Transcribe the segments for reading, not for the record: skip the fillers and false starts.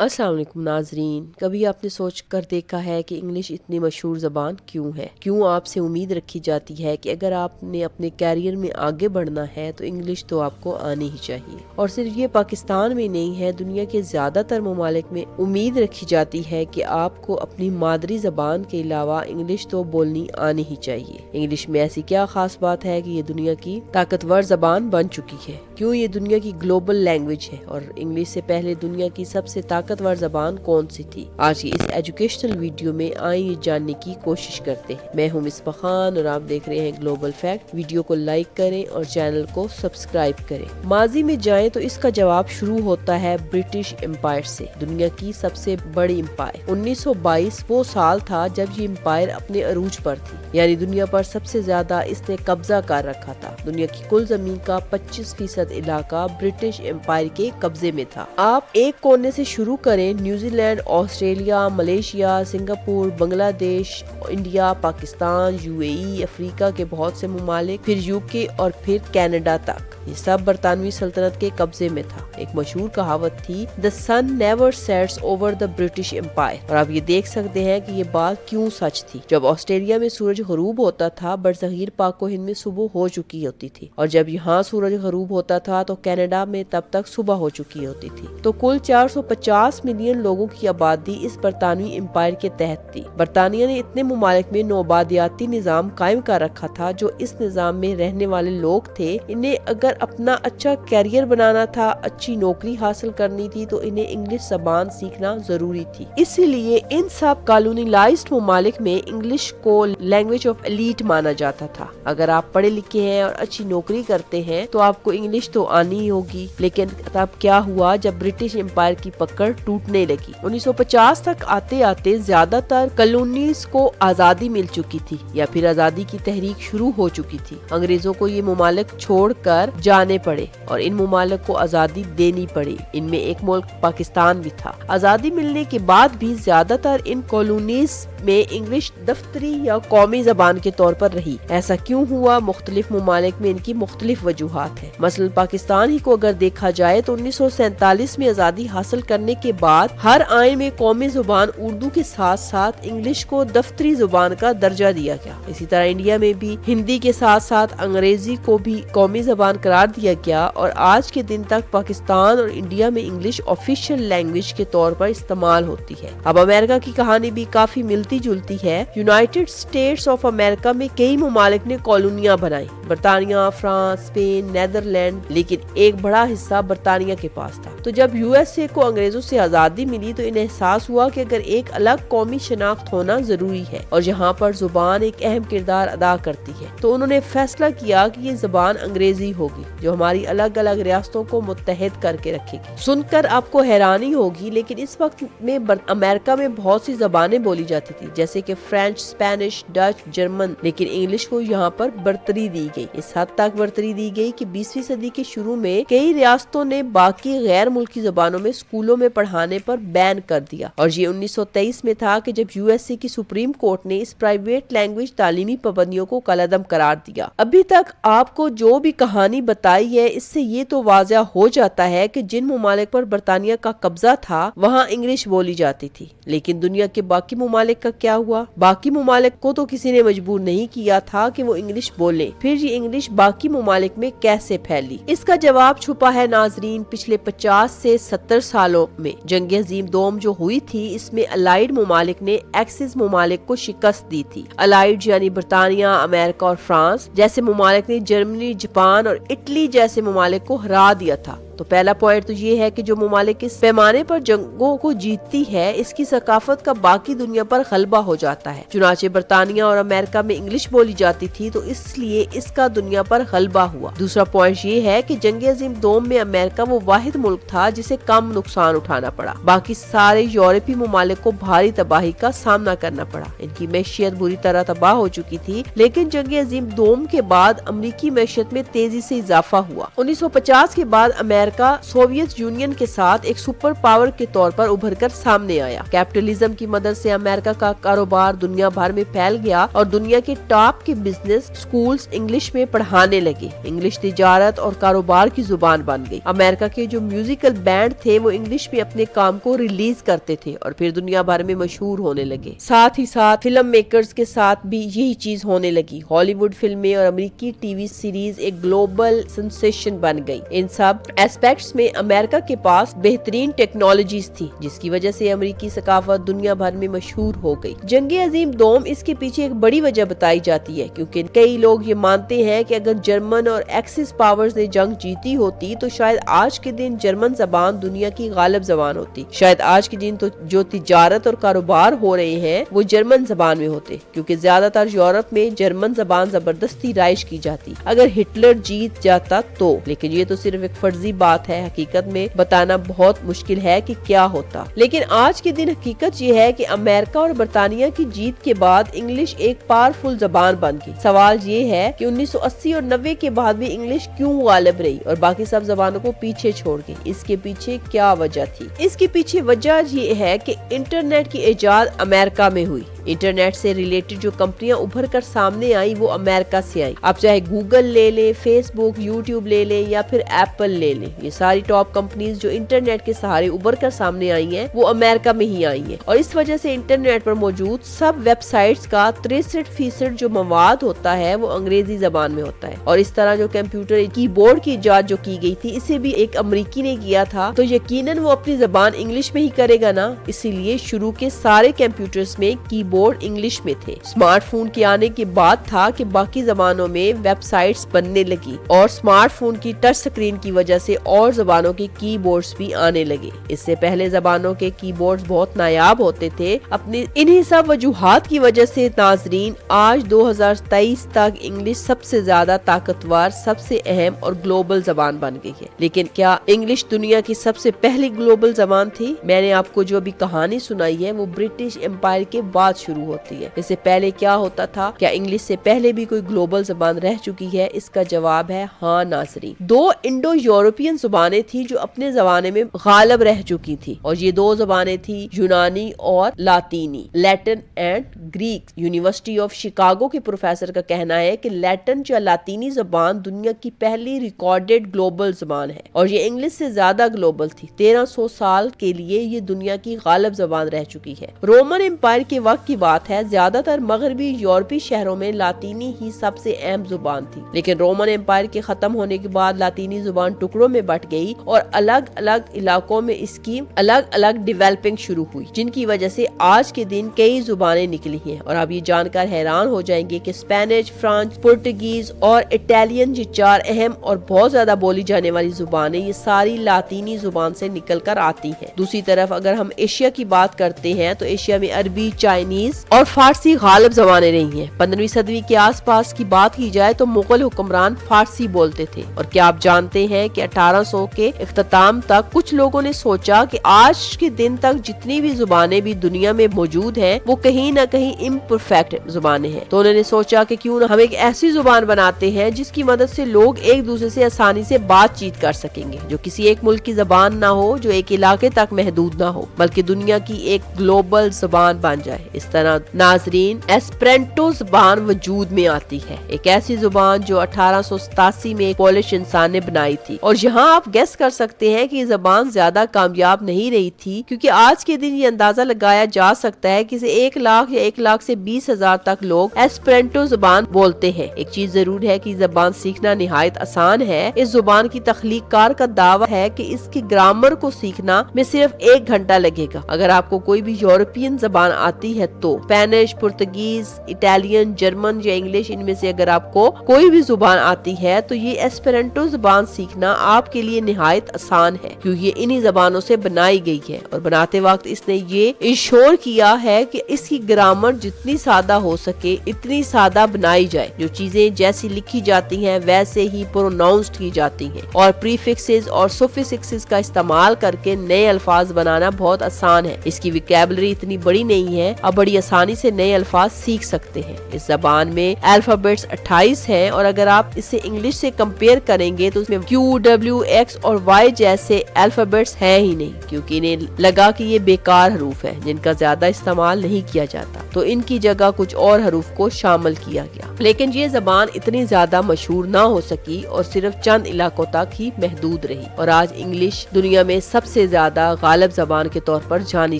السلام علیکم ناظرین، کبھی آپ نے سوچ کر دیکھا ہے کہ انگلش اتنی مشہور زبان کیوں ہے؟ کیوں آپ سے امید رکھی جاتی ہے کہ اگر آپ نے اپنے کیریئر میں آگے بڑھنا ہے تو انگلش تو آپ کو آنی ہی چاہیے؟ اور صرف یہ پاکستان میں نہیں ہے، دنیا کے زیادہ تر ممالک میں امید رکھی جاتی ہے کہ آپ کو اپنی مادری زبان کے علاوہ انگلش تو بولنی آنی ہی چاہیے۔ انگلش میں ایسی کیا خاص بات ہے کہ یہ دنیا کی طاقتور زبان بن چکی ہے؟ کیوں یہ دنیا کی گلوبل لینگویج ہے؟ اور انگلش سے پہلے دنیا کی سب سے طاقتور زبان کون سی تھی؟ آج کی اس ایجوکیشنل ویڈیو میں آئیں یہ جاننے کی کوشش کرتے ہیں۔ میں ہوں مصباح خان اور آپ دیکھ رہے ہیں گلوبل فیکٹ۔ ویڈیو کو لائک کریں اور چینل کو سبسکرائب کریں۔ ماضی میں جائیں تو اس کا جواب شروع ہوتا ہے برٹش امپائر سے، دنیا کی سب سے بڑی امپائر۔ 1922 وہ سال تھا جب یہ امپائر اپنے عروج پر تھی، یعنی دنیا پر سب سے زیادہ اس نے قبضہ کر رکھا تھا۔ دنیا کی کل زمین کا 25% علاقہ برٹش امپائر کے قبضے میں تھا۔ آپ ایک کونے سے شروع کریں، New Zealand, Australia, Malaysia, Singapore, Bangladesh, India, Pakistan, UAE، افریقہ کے بہت سے ممالک، پھر UK اور پھر کینیڈا تک، یہ سب برطانوی سلطنت کے قبضے میں تھا۔ ایک مشہور کہاوت تھی "The sun never sets over the British Empire"، اور آپ یہ دیکھ سکتے ہیں کہ یہ بات کیوں سچ تھی۔ جب آسٹریلیا میں سورج غروب ہوتا تھا، برصغیر پاک و ہند میں صبح ہو چکی ہوتی تھی، اور جب یہاں سورج غروب ہوتا تھا تو کینیڈا میں تب تک صبح ہو چکی ہوتی تھی۔ تو کل 450 ملین لوگوں کی آبادی اس برطانوی امپائر کے تحت تھی۔ برطانیہ نے اتنے ممالک میں نوآبادیاتی نظام قائم کر رکھا تھا جو اس نظام میں رہنے والے لوگ تھے۔ انہیں اگر اپنا اچھا کیریئر بنانا تھا، اچھی نوکری حاصل کرنی تھی تو انہیں انگلش زبان سیکھنا ضروری تھی۔ اسی لیے ان سب کالونیلائزڈ ممالک میں انگلش کو لینگویج آف ایلیٹ مانا جاتا تھا۔ اگر آپ پڑھے لکھے ہیں اور اچھی نوکری کرتے ہیں تو آپ کو انگلش تو آنی ہی ہوگی۔ لیکن تب کیا ہوا جب برٹش امپائر کی پکڑ ٹوٹنے لگی؟ 1950 تک آتے آتے زیادہ تر کالونیز کو آزادی مل چکی تھی یا پھر آزادی کی تحریک شروع ہو چکی تھی۔ انگریزوں کو یہ ممالک چھوڑ کر جانے پڑے اور ان ممالک کو آزادی دینی پڑی۔ ان میں ایک ملک پاکستان بھی تھا۔ آزادی ملنے کے بعد بھی زیادہ تر ان کالونیز میں انگلش دفتری یا قومی زبان کے طور پر رہی۔ ایسا کیوں ہوا؟ مختلف ممالک میں ان کی مختلف وجوہات ہیں۔ مثلا پاکستان ہی کو اگر دیکھا جائے تو 1947 میں آزادی حاصل کرنے کے بعد ہر آئین میں قومی زبان اردو کے ساتھ ساتھ انگلش کو دفتری زبان کا درجہ دیا گیا۔ اسی طرح انڈیا میں بھی ہندی کے ساتھ ساتھ انگریزی کو بھی قومی زبان قرار دیا گیا، اور آج کے دن تک پاکستان اور انڈیا میں انگلش آفیشیل لینگویج کے طور پر استعمال ہوتی ہے۔ اب امریکہ کی کہانی بھی کافی ملتی جلتی ہے۔ یونائیٹڈ اسٹیٹس آف امریکہ میں کئی ممالک نے کالونیاں بنائی، برطانیہ، فرانس، اسپین، نیدرلینڈ، لیکن ایک بڑا حصہ برطانیہ کے پاس تھا۔ تو جب USA کو انگریزوں سے آزادی ملی تو انہیں احساس ہوا کہ اگر ایک الگ قومی شناخت ہونا ضروری ہے اور جہاں پر زبان ایک اہم کردار ادا کرتی ہے، تو انہوں نے فیصلہ کیا کہ یہ زبان انگریزی ہوگی جو ہماری الگ الگ ریاستوں کو متحد کر کے رکھے گی۔ سن کر آپ کو حیرانی ہوگی، لیکن اس وقت میں امریکہ میں بہت سی زبانیں بولی جاتی تھی جیسے کہ فرینچ، اسپینش، ڈچ، جرمن، لیکن انگلش کو یہاں پر برتری دی گئی۔ اس حد تک برتری دی گئی کہ 20ویں صدی کے شروع میں کئی ریاستوں نے باقی غیر ملکی زبانوں میں اسکولوں میں پڑھانے پر بین کر دیا، اور یہ 1923 میں تھا کہ جب USA کی سپریم کورٹ نے اس پرائیویٹ لینگویج تعلیمی پابندیوں کو کالعدم قرار دیا۔ ابھی تک آپ کو جو بھی کہانی بتائی ہے اس سے یہ تو واضح ہو جاتا ہے کہ جن ممالک پر برطانیہ کا قبضہ تھا وہاں انگلش بولی جاتی تھی، لیکن دنیا کے باقی ممالک کا کیا ہوا؟ باقی ممالک کو تو کسی نے مجبور نہیں کیا تھا کہ وہ انگلش بولیں، پھر یہ انگلش باقی ممالک میں کیسے پھیلی؟ اس کا جواب چھپا ہے ناظرین پچھلے 50 سے 70 سالوں میں۔ جنگ عظیم دوم جو ہوئی تھی اس میں الائیڈ ممالک نے ایکسس ممالک کو شکست دی تھی۔ الائیڈ یعنی برطانیہ، امریکہ اور فرانس جیسے ممالک نے جرمنی، جاپان اور اٹلی جیسے ممالک کو ہرا دیا تھا۔ تو پہلا پوائنٹ تو یہ ہے کہ جو ممالک اس پیمانے پر جنگوں کو جیتتی ہے اس کی ثقافت کا باقی دنیا پر غلبہ ہو جاتا ہے۔ چنانچہ برطانیہ اور امریکہ میں انگلش بولی جاتی تھی تو اس لیے اس کا دنیا پر غلبہ ہوا۔ دوسرا پوائنٹ یہ ہے کہ جنگ عظیم دوم میں امریکہ وہ واحد ملک تھا جسے کم نقصان اٹھانا پڑا، باقی سارے یورپی ممالک کو بھاری تباہی کا سامنا کرنا پڑا۔ ان کی معیشت بری طرح تباہ ہو چکی تھی، لیکن جنگ عظیم دوم کے بعد امریکی معیشت میں تیزی سے اضافہ ہوا۔ 1950 کے بعد امریکہ अमेरिका सोवियत यूनियन के साथ एक सुपर पावर के तौर पर उभर कर सामने आया। कैपिटलिज्म की मदद से अमेरिका का कारोबार दुनिया भर में फैल गया और दुनिया के टॉप के बिजनेस स्कूल्स इंग्लिश में पढ़ाने लगे। इंग्लिश तिजारत और कारोबार की जुबान बन गई। अमेरिका के जो म्यूजिकल बैंड थे वो इंग्लिश में अपने काम को रिलीज करते थे और फिर दुनिया भर में मशहूर होने लगे। साथ ही साथ फिल्म मेकर्स के साथ भी यही चीज होने लगी। हॉलीवुड फिल्में और अमेरिकी टीवी सीरीज एक ग्लोबल सेंसेशन बन गई। इन सब एस्पेक्ट्स में अमेरिका के पास बेहतरीन टेक्नोलॉजीज थी, जिसकी वजह से अमेरिकी सकाफत दुनिया भर में मशहूर हो गई। जंग अजीम दोम इसके पीछे एक बड़ी वजह बताई जाती है, क्योंकि कई लोग ये मानते हैं कि अगर जर्मन और एक्सिस पावर्स ने जंग जीती होती तो शायद आज के दिन जर्मन जबान दुनिया की गालिब जबान होती। शायद आज के दिन तो जो तिजारत और कारोबार हो रहे हैं वो जर्मन जबान में होते, क्योंकि ज्यादातर यूरोप में जर्मन जबान जबरदस्ती राइज की जाती अगर हिटलर जीत जाता तो। लेकिन ये तो सिर्फ एक फर्जी बात है, हकीकत में बताना बहुत मुश्किल है कि क्या होता। लेकिन आज के दिन हकीकत ये है कि अमेरिका और बरतानिया की जीत के बाद इंग्लिश एक पावरफुल जबान बन गई। सवाल ये है कि 1980 और 90 के बाद भी इंग्लिश क्यों गालिब रही और बाकी सब जबानों को पीछे छोड़ गई? इसके पीछे क्या वजह थी? इसके पीछे वजह ये है कि इंटरनेट की इजाद अमेरिका में हुई। इंटरनेट से रिलेटेड जो कंपनियां उभर कर सामने आई वो अमेरिका से आई। आप चाहे गूगल ले ले, फेसबुक, यूट्यूब ले ले या फिर एप्पल ले ले, ये सारी टॉप कंपनीज जो इंटरनेट के सहारे उभर कर सामने आई हैं वो अमेरिका में ही आई हैं। और इस वजह से इंटरनेट पर मौजूद सब वेबसाइट्स का 63% जो मवाद होता है वो अंग्रेजी जबान में होता है। और इस तरह जो कंप्यूटर कीबोर्ड की इजाद जो की गई थी इसे भी एक अमेरिकी ने किया था, तो यकीनन वो अपनी जबान इंग्लिश में ही करेगा ना। इसीलिए शुरू के सारे कंप्यूटर्स में कीबोर्ड इंग्लिश में थे। स्मार्टफोन के आने के बाद था कि बाकी जबानों में वेबसाइट्स बनने लगी और स्मार्टफोन की टच स्क्रीन की वजह से और जबानों के कीबोर्ड्स भी आने लगे। इससे पहले जबानों के कीबोर्ड्स बहुत नायाब होते थे। अपनी इन्हीं सब वजूहात की वजह से नाजरीन आज 2023 तक इंग्लिश सबसे ज्यादा ताकतवर, सबसे अहम और ग्लोबल जबान बन गई है। लेकिन क्या इंग्लिश दुनिया की सबसे पहली ग्लोबल जबान थी? मैंने आपको जो अभी कहानी सुनाई है वो ब्रिटिश एम्पायर के बाद शुरू होती है। इससे पहले क्या होता था? क्या इंग्लिश से पहले भी कोई ग्लोबल जबान रह चुकी है? इसका जवाब है हाँ नाज़रीन। 2 इंडो यूरोपियन जुबानें थी जो अपने जमाने में गालिब रह चुकी थी और ये 2 जबानें थी यूनानी और लातीनी, Latin and Greek. University of Chicago के प्रोफेसर का कहना है कि लैटिन या लातीनी जबान दुनिया की पहली रिकॉर्डेड ग्लोबल जबान है और ये इंग्लिश से ज्यादा ग्लोबल थी। 1300 साल के लिए ये दुनिया की गालिब जबान रह चुकी है। रोमन एम्पायर के वक्त की बात है, ज्यादातर मगरबी यूरोपीय शहरों में लातीनी ही सबसे अहम जुबान थी। लेकिन रोमन एम्पायर के खत्म होने के बाद लातीनी जुबान टुकड़ों में बट गई और अलग अलग इलाकों में इसकी अलग अलग डेवलपिंग शुरू हुई, जिनकी वजह से आज के दिन कई जुबानें निकली हैं। और आप ये जानकर हैरान हो जाएंगे कि स्पेनिश, फ्रेंच, पुर्तगीज और इटालियन, ये 4 अहम और बहुत ज्यादा बोली जाने वाली जुबानें, ये सारी लातीनी जुबान से निकल कर आती हैं। दूसरी तरफ अगर हम एशिया की बात करते हैं तो एशिया में अरबी, चाइनीज और फारसी गालिब जबानें रही हैं। 15वीं सदी के आसपास की बात की जाए तो मुगल हुक्मरान फारसी बोलते थे। और क्या आप जानते हैं कि 1800 के इख्तिताम तक कुछ लोगों ने सोचा कि आज के दिन तक जितनी भी जुबानें भी दुनिया में मौजूद हैं वो कहीं ना कहीं इम्परफेक्ट जुबानें हैं। तो उन्होंने सोचा कि क्यों ना हम एक ऐसी जुबान बनाते हैं जिसकी मदद से लोग एक दूसरे से आसानी से बातचीत कर सकेंगे, जो किसी एक मुल्क की जबान ना हो, जो एक इलाके तक महदूद ना हो, बल्कि दुनिया की एक ग्लोबल जुबान बन जाए। इस तरह नाजरीन एस्पेरेंटो जुबान वजूद में आती है, एक ऐसी जुबान जो 1887 में एक पोलिश इंसान ने बनाई थी। और यहाँ आप गेस कर सकते हैं कि ये जुबान ज्यादा कामयाब नहीं रही थी, क्योंकि आज के दिन ये अंदाजा लगाया जा सकता है कि 1 लाख या 1 लाख से 20,000 तक लोग एस्पेरेंटो जुबान बोलते हैं। एक चीज जरूर है कि जुबान सीखना निहायत आसान है। इस जुबान की तख्लीकार का दावा है कि इसकी ग्रामर को सीखना में सिर्फ 1 घंटा लगेगा। अगर आपको कोई भी यूरोपियन जुबान आती है तो स्पेनिश, पुर्तगीज, इटालियन, जर्मन या इंग्लिश, इनमें से अगर आपको कोई भी जुबान आती है तो ये एस्पेरेंटो जुबान सीखना आपके लिए निहायत आसान है, क्योंकि ये इन्हीं जबानों से बनाई गई है। और बनाते वक्त इसने ये इंश्योर किया है कि इसकी ग्रामर जितनी सादा हो सके इतनी सादा बनाई जाए, जो चीजें जैसी लिखी जाती हैं वैसे ही प्रोनाउंस्ड की जाती हैं, और प्रीफिक्सेस और सुफिक्सेस का इस्तेमाल करके नए अल्फाज बनाना बहुत आसान है। इसकी वोकैबुलरी इतनी बड़ी नहीं है, अब बड़ी आसानी से नए अल्फाज सीख सकते हैं। इस जबान में अल्फाबेट्स 28 हैं और अगर आप इसे इंग्लिश से कंपेयर करेंगे तो उसमें Q, W, X और Y जैसे अल्फाबेट्स हैं ही नहीं, क्योंकि इन्हें लगा कि ये बेकार हरूफ है जिनका ज्यादा इस्तेमाल नहीं किया जाता, तो इनकी जगह कुछ और हरूफ को शामिल किया गया। लेकिन ये जबान इतनी ज्यादा मशहूर ना हो सकी और सिर्फ चंद इलाकों तक ही महदूद रही और आज इंग्लिश दुनिया में सबसे ज्यादा गालिब जबान के तौर पर जानी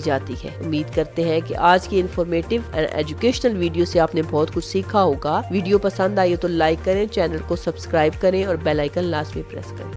जाती है। उम्मीद करते हैं कि आज की इंफॉर्मेटिव एंड एजुकेशनल वीडियो से आपने बहुत कुछ सीखा होगा। वीडियो पसंद आई हो तो लाइक करें, चैनल को सब्सक्राइब करें और बेल आइकन लास्ट में प्रेस करें।